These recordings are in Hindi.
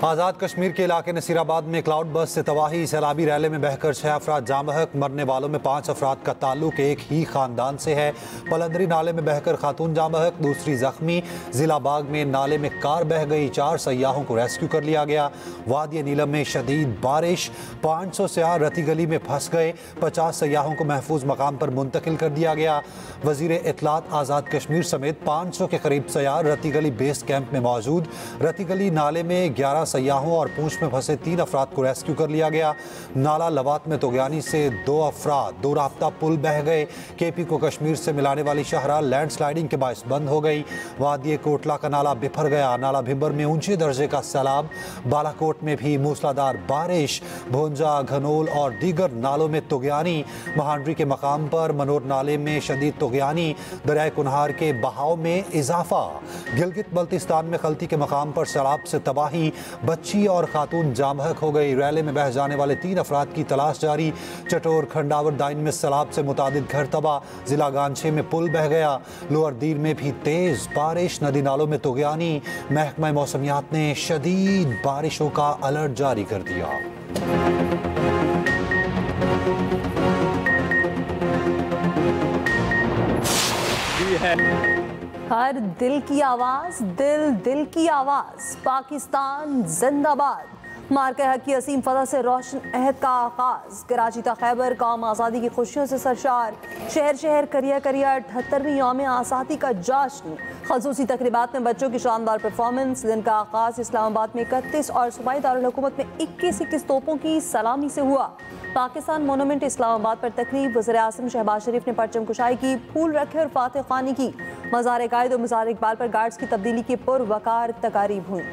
आज़ाद कश्मीर के इलाके नसीराबाद में क्लाउड बस से तबाही, सैलाबी रैली में बहकर 6 अफराद जाँ बहक। मरने वालों में 5 अफराद का ताल्लुक एक ही खानदान से है। पलंदरी नाले में बहकर खातून जाँ बहक, दूसरी जख्मी। जिला बाग में नाले में कार बह गई, 4 सयाहों को रेस्क्यू कर लिया गया। वादी नीलम में शदीद बारिश, 500 सयाह रती गली में फंस गए, 50 सयाहों को महफूज मकाम पर मुंतकिल कर दिया गया। वजीर इत्तलात आज़ाद कश्मीर समेत 500 के करीब सयाह रती गली बेस कैंप में मौजूद। रती गली नाले में 11 सयाहों और पूंछ में फंसे 3 अफराद को रेस्क्यू कर लिया गया। नाला लवात में तोगयानी से 2 अफराद, 2 राफ्ता पुल बह गए। केपी को कश्मीर से मिलाने वाली शाहराह लैंडस्लाइडिंग के बायस बंद हो गई। वादी कोटला का नाला बिफर गया। नाला भिंबर में ऊंचे दर्जे का सैलाब। बालाकोट में भी मूसलाधार बारिश। भोंजा, घनोल और दीगर नालों में तोगयानी। महांडरी के मकाम पर मनोर नाले में शदीद तोगयानी। दरियाए कुनहार के बहाव में इजाफा। गिलगित बल्तिस्तान में खलती के मकाम पर सैलाब से तबाही, बच्ची और खातून जाँ बहक हो गई। रैले में बह जाने वाले 3 अफराद की तलाश जारी। चटोर खंडावर दाइन में सैलाब से मुतादिद घर तबाह। जिला गांछे में पुल बह गया। लोअर दीर में भी तेज बारिश, नदी नालों में तोगयानी। महकमा मौसमियात ने शदीद बारिशों का अलर्ट जारी कर दिया। हर दिल की आवाज, दिल की आवाज। पाकिस्तान जिंदाबाद। मार्का हक की असीम फतह से रोशन अहद का आगाज। कराची तक खैबर कौम आज़ादी की खुशियों से सरशार। शहर शहर करिया करिया 78वीं यौम आज़ादी का जश्न। खसूसी तकरीबात में बच्चों की शानदार परफॉर्मेंस। दिन का आगाज इस्लामाबाद में 31 और सूबाई दारुल हुकूमत में 21 तोपों की सलामी से हुआ। पाकिस्तान मोनूमेंट इस्लामाबाद पर तकरीब। वज़ीर आज़म शहबाज शरीफ ने परचम कुशाई की, फूल रखे और फातह खानी की। मज़ार कायद और मज़ार इकबाल पर गार्ड्स की तब्दीली की पुरवकार तकारीब हुई।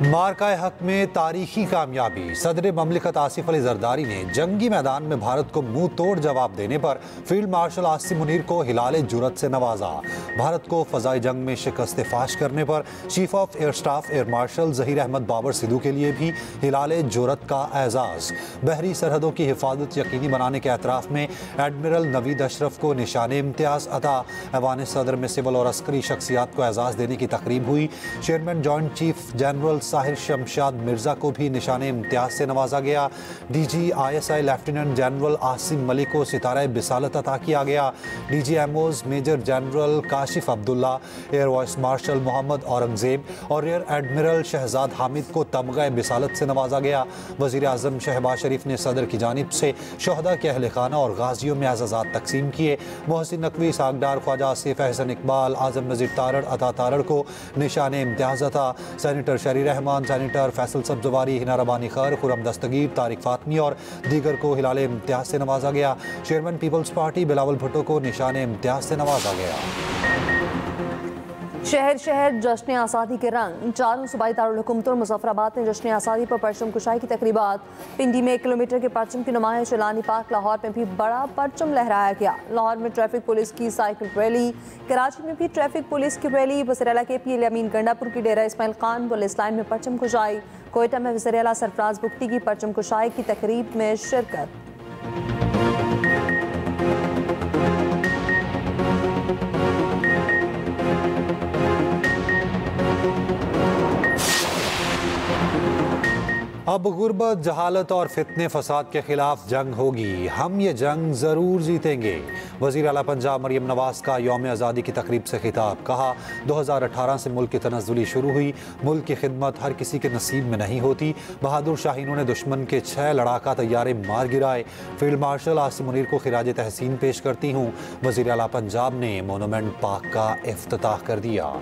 मार्का हक में तारीखी कामयाबी। सदर ममलिकत आसिफ अली जरदारी ने जंगी मैदान में भारत को मुंह तोड़ जवाब देने पर फील्ड मार्शल आसिम मुनीर को हिलाले जुरत से नवाजा। भारत को फजाई जंग में शिकस्त फाश करने पर chief of air staff air marshal Zaheer Ahmed Babar Sidhu के लिए भी हिलाले जुरत का एजाज। बहरी सरहदों की हिफाजत यकीनी बनाने के एतराफ़ में एडमिरल नवीद अशरफ को निशान इम्तियाज़ अता। ऐवान सदर में सिविल और अस्करी शख्सियात को एजाज़ देने की तकरीब हुई। Chairman joint chief general Sahir Shamshad Mirza को भी निशान इम्तियाज से नवाजा गया। DG ISI lieutenant general Asim Malik को सितारा बिसालत अता किया गया। DGMOs major general Kashif Abdullah, air vice marshal Mohammad Aurangzeb और रियर एडमिरल शहजाद हामिद को तमगा बिसालत से नवाजा गया। वज़ीर आज़म शहबाज शरीफ ने सदर की जानिब से शहदा के अहल खाना और गाजियों में एजाज़ात तकसीम किए। मोहसिन नकवी, सागडार, ख्वाजा आसिफ, एहसन इकबाल, आज़म नज़ीर तारड़, अता तारड़ को निशान इम्तियाज अता। सेनेटर शरी रहमान, सेनेटर फैसल सब्जवारी, हिना रबानी खैर, खुरम दस्तगीर, तारिक फातमी और दीगर को हिलाले इम्तियाज से नवाजा गया। चेयरमैन पीपल्स पार्टी बिलावल भुट्टो को निशान इम्तियाज से नवाजा गया। शहर शहर जश्न आज़ादी के रंग। चारों सूबाई दारुल हुकूमत और मुजफ्फराबाद में जश्न आज़ादी पर परचम कुशाई की तकरीबात। पिंडी में 1 किलोमीटर के परचम की नुमाइश। एलानी पार्क लाहौर में भी बड़ा परचम लहराया गया। लाहौर में ट्रैफिक पुलिस की साइकिल रैली। कराची में भी ट्रैफिक पुलिस की रैली। वज़ीर KP अमीन गंडापुर की डेरा इस्माइल खान पुलिस लाइन में परचम कुशाई। कोयटा में वज़ीर सरफराज बुख्ती की परचम कुशाई की तकरीब में शिरकत। अब गुर्बत, जहालत और फितने फसाद के खिलाफ जंग होगी। हम ये जंग ज़रूर जीतेंगे। वज़ीर आला पंजाब मरियम नवाज़ का यौम आज़ादी की तकरीब से खिताब। कहा, 2018 से मुल्क की तनज़्ज़ुली शुरू हुई। मुल्क की खिदमत हर किसी के नसीब में नहीं होती। बहादुर शाहीनों ने दुश्मन के 6 लड़ाका तैयारे मार गिराए। फील्ड मार्शल आसिम मुनीर को खिराज तहसीन पेश करती हूँ। वज़ीर आला पंजाब ने मोनूमेंट पार्क का इफ्तिताह कर दिया।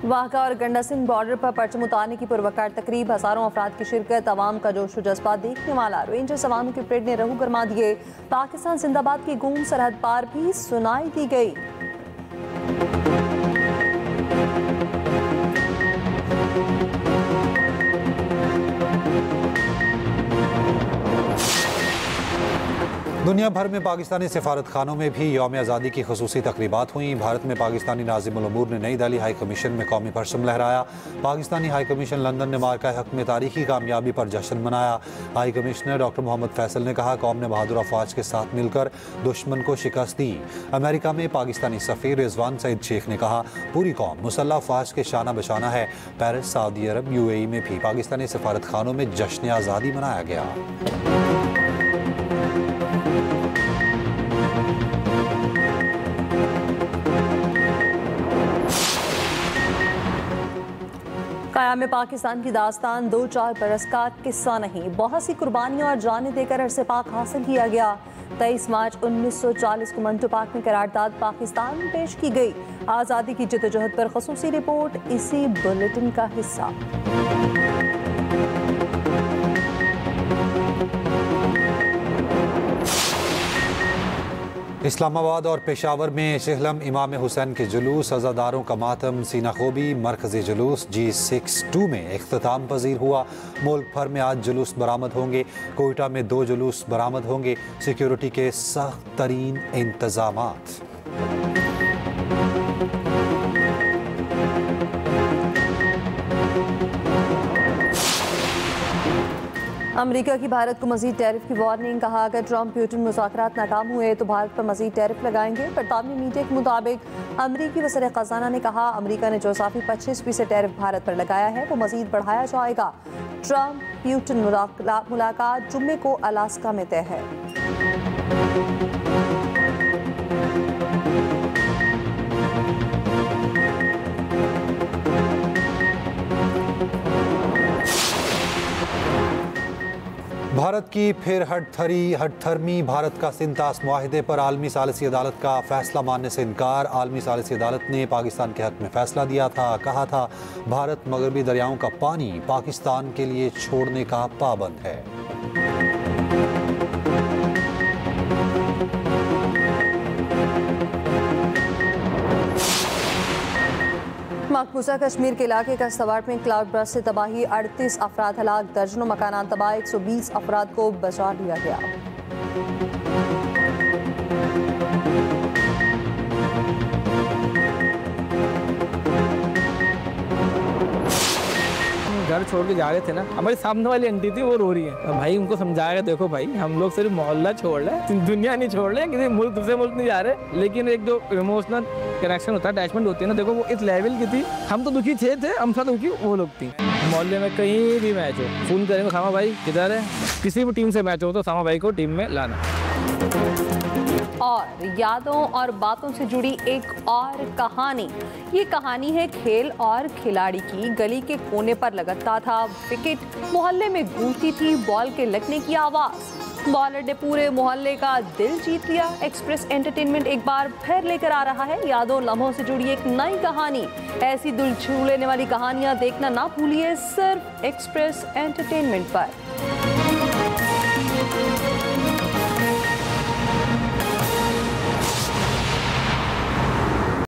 वाहगा और गंडा सिंह बॉर्डर पर परचम उतारने की पुरवकार तकरीब। हजारों अफराद की शिरकत। अवाम का जोश व जज्बा देखने वाला। रेंजर्स अवाम की परेड ने रहू गरमा दिए। पाकिस्तान जिंदाबाद की गूंज सरहद पार भी सुनाई दी गई। दुनिया भर में पाकिस्तानी सफारत खानों में भी यौम आज़ादी की खुसूसी तकरीबात हुई। भारत में पाकिस्तानी नाज़िमुल उमूर ने नई दिल्ली हाई कमीशन में कौमी परचम लहराया। पाकिस्तानी हाई कमीशन लंदन ने मार्का हक में तारीखी कामयाबी पर जश्न मनाया। High commissioner doctor Mohammad Faisal ने कहा, कौम ने बहादुर अफवाज के साथ मिलकर दुश्मन को शिकस्त दी। अमेरिका में पाकिस्तानी सफ़ीर रिजवान सईद शेख ने कहा, पूरी कौम मुसल्लह अफवाज के शाना बशाना है। पेरिस, सऊदी अरब, UAE में भी पाकिस्तानी सफारत खानों में जश्न आज़ादी मनाया गया। क़याम पाकिस्तान की दास्तान 2-4 बरस का किस्सा नहीं, बहुत सी कुर्बानियाँ और जानें देकर अरसे पाक हासिल किया गया। 23 मार्च 1940 को मंटो पाक में करारदाद पाकिस्तान में पेश की गई। आज़ादी की जद्दोजहद पर ख़ुसूसी रिपोर्ट इसी बुलेटिन का हिस्सा। इस्लामाबाद और पेशावर में चिहलम इमाम हुसैन के जुलूस, अज़ादारों का मातम, सीनाखोबी, मरकज़ी जुलूस G62 में इख्तिताम पजीर हुआ। मुल्क भर में आज जुलूस बरामद होंगे। कोयटा में 2 जुलूस बरामद होंगे। सिक्योरिटी के सख्त तरीन इंतजामात। अमेरिका की भारत को मजीद टैरिफ की वार्निंग, कहा अगर ट्रंप प्यूटिन मुज़ाकरात नाकाम हुए तो भारत पर मजीद टैरिफ लगाएंगे। बरतानवी मीडिया के मुताबिक अमरीकी वज़ीर ख़ज़ाना ने कहा, अमेरिका ने जो इज़ाफ़ी 25% टैरिफ भारत पर लगाया है वो मजीद बढ़ाया जाएगा। ट्रंप प्यूटिन मुलाकात जुम्मे को अलास्का में तय है। भारत की फिर हटथर्मी, भारत का सिंतास मुआहिदे पर आलमी सालिसी अदालत का फैसला मानने से इनकार। आलमी सालिसी अदालत ने पाकिस्तान के हक में फैसला दिया था। कहा था, भारत मगरबी दरियाओं का पानी पाकिस्तान के लिए छोड़ने का पाबंद है। मकबूजा कश्मीर के इलाके का सवार में क्लाउड बर्स्ट से तबाही, 38 अफराद हलाक, दर्जनों मकानात तबाह, 120 अफराद को बचा लिया गया। घर छोड़ के जा रहे थे ना, हमारी सामने वाली आंटी थी वो रो रही है। तो भाई उनको समझाया, देखो भाई हम लोग सिर्फ मोहल्ला छोड़ रहे हैं, दुनिया नहीं छोड़ रहे, किसी मुल्क दूसरे मुल्क नहीं जा रहे, लेकिन एक जो इमोशनल कनेक्शन होता है, अटैचमेंट होती है ना, देखो वो इस लेवल की थी। हम तो दुखी थे हम सब दुखी वो लोग थी। मोहल्ले में कहीं भी मैच हो, फोन करेंगे सामा भाई किधर है, किसी भी टीम से मैच हो तो सामा भाई को टीम में लाना। और यादों और बातों से जुड़ी एक और कहानी, ये कहानी है खेल और खिलाड़ी की। गली के कोने पर लगता था विकेट, मोहल्ले में गूंजती थी बॉल के लगने की आवाज़। बॉलर ने पूरे मोहल्ले का दिल जीत लिया। एक्सप्रेस एंटरटेनमेंट एक बार फिर लेकर आ रहा है यादों लम्हों से जुड़ी एक नई कहानी। ऐसी दिल छू लेने वाली कहानियां देखना ना भूलिए, सिर्फ एक्सप्रेस एंटरटेनमेंट पर।